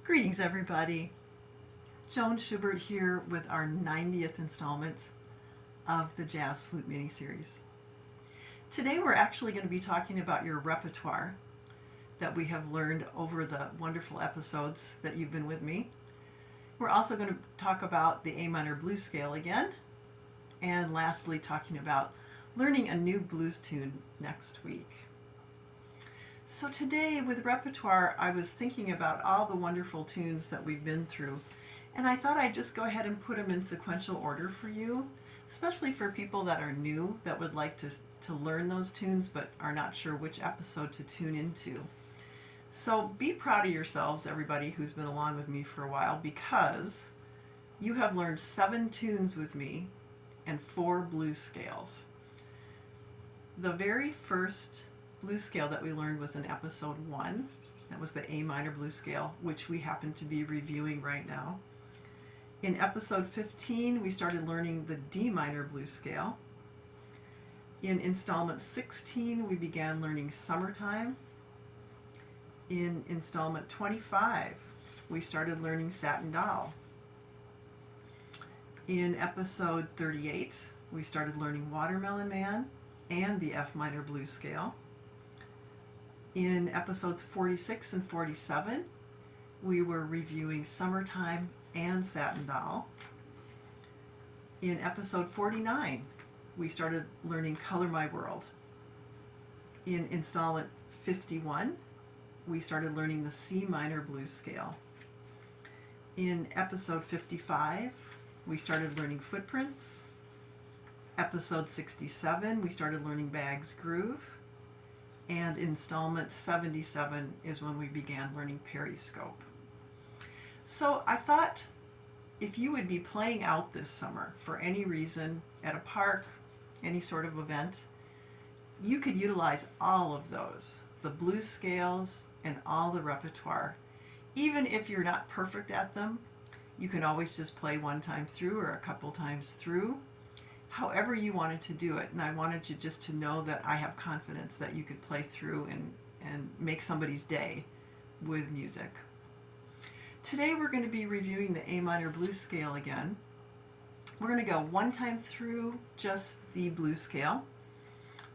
Greetings, everybody. Joan Schubert here with our 90th installment of the Jazz Flute mini-series. Today we're actually going to be talking about your repertoire that we have learned over the wonderful episodes that you've been with me. We're also going to talk about the A minor blues scale again, and lastly talking about learning a new blues tune next week. So today with repertoire, I was thinking about all the wonderful tunes that we've been through, and I thought I'd just go ahead and put them in sequential order for you, especially for people that are new that would like to learn those tunes but are not sure which episode to tune into. So be proud of yourselves, everybody who's been along with me for a while, because you have learned 7 tunes with me and 4 blues scales. The very first blues scale that we learned was in episode 1. That was the A minor blues scale, which we happen to be reviewing right now. In episode 15, we started learning the D minor blues scale. In installment 16, we began learning Summertime. In installment 25, we started learning Satin Doll. In episode 38, we started learning Watermelon Man and the F minor blues scale. In episodes 46 and 47, we were reviewing Summertime and Satin Doll. In episode 49, we started learning Color My World. In installment 51, we started learning the C minor blues scale. In episode 55, we started learning Footprints. Episode 67, we started learning Bag's Groove. And installment 77 is when we began learning Periscope. So I thought if you would be playing out this summer for any reason, at a park, any sort of event, you could utilize all of those, the blues scales and all the repertoire. Even if you're not perfect at them, you can always just play one time through or a couple times through, however you wanted to do it. And I wanted you just to know that I have confidence that you could play through and make somebody's day with music. Today we're going to be reviewing the A minor blues scale again. We're going to go one time through just the blues scale,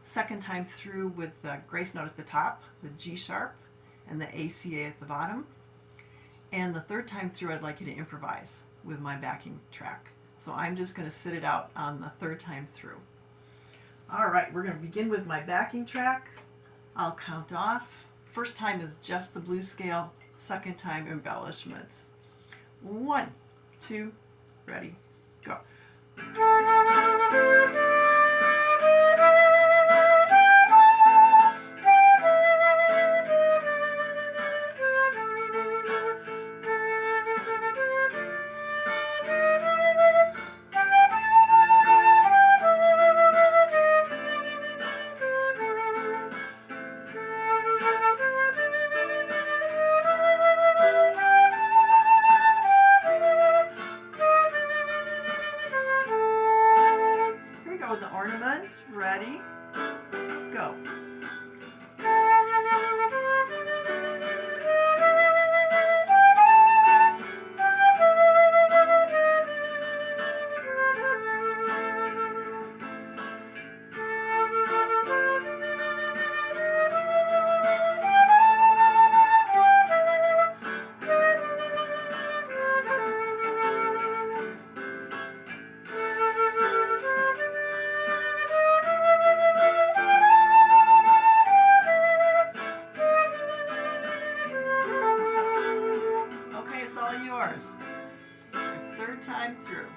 second time through with the grace note at the top, the G sharp, and the ACA at the bottom, and the third time through I'd like you to improvise with my backing track. So I'm just going to sit it out on the third time through. All right, we're going to begin with my backing track. I'll count off. First time is just the blues scale. Second time, embellishments. 1, 2, ready, go. With the ornaments, ready, go. Yours. Third time through.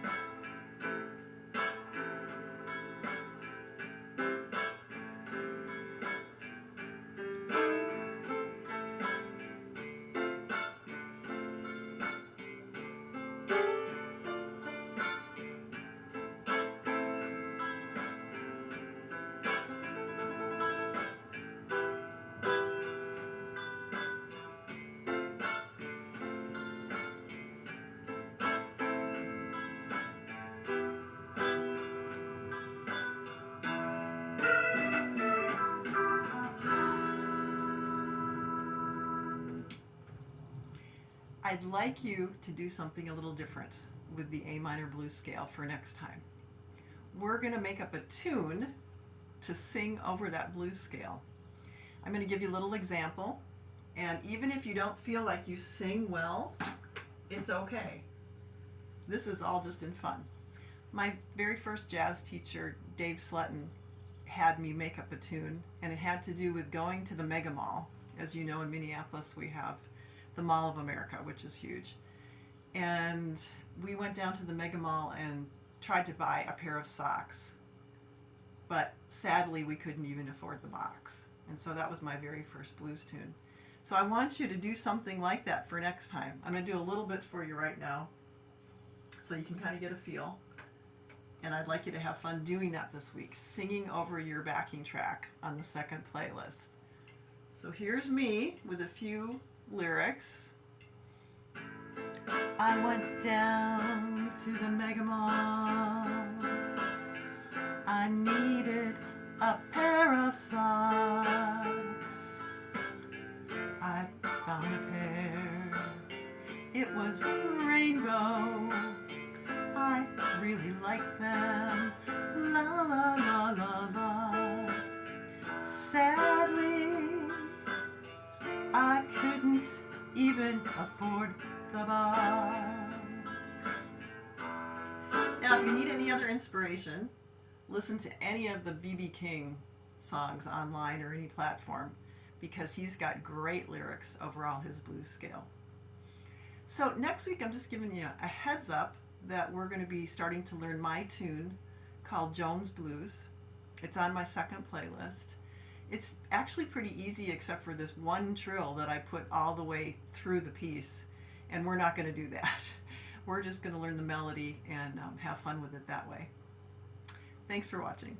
I'd like you to do something a little different with the A minor blues scale for next time. We're going to make up a tune to sing over that blues scale. I'm going to give you a little example, and even if you don't feel like you sing well, it's okay. This is all just in fun. My very first jazz teacher, Dave Slutton, had me make up a tune, and it had to do with going to the Mega Mall. As you know, in Minneapolis we have the Mall of America, which is huge. And we went down to the Mega Mall and tried to buy a pair of socks. But sadly, we couldn't even afford the box. And so that was my very first blues tune. So I want you to do something like that for next time. I'm going to do a little bit for you right now so you can kind of get a feel. And I'd like you to have fun doing that this week, singing over your backing track on the second playlist. So here's me with a few lyrics. I went down to the Mega Mall. I needed a pair of socks. I found a pair. It was rainbow. I really liked them. La la la la la. Sadly, I couldn't even afford the box. Now, if you need any other inspiration, listen to any of the B.B. King songs online or any platform, because he's got great lyrics over all his blues scale. So next week I'm just giving you a heads up that we're going to be starting to learn my tune called Joan's Blues. It's on my second playlist. It's actually pretty easy except for this one trill that I put all the way through the piece, and we're not going to do that. We're just going to learn the melody and have fun with it that way. Thanks for watching.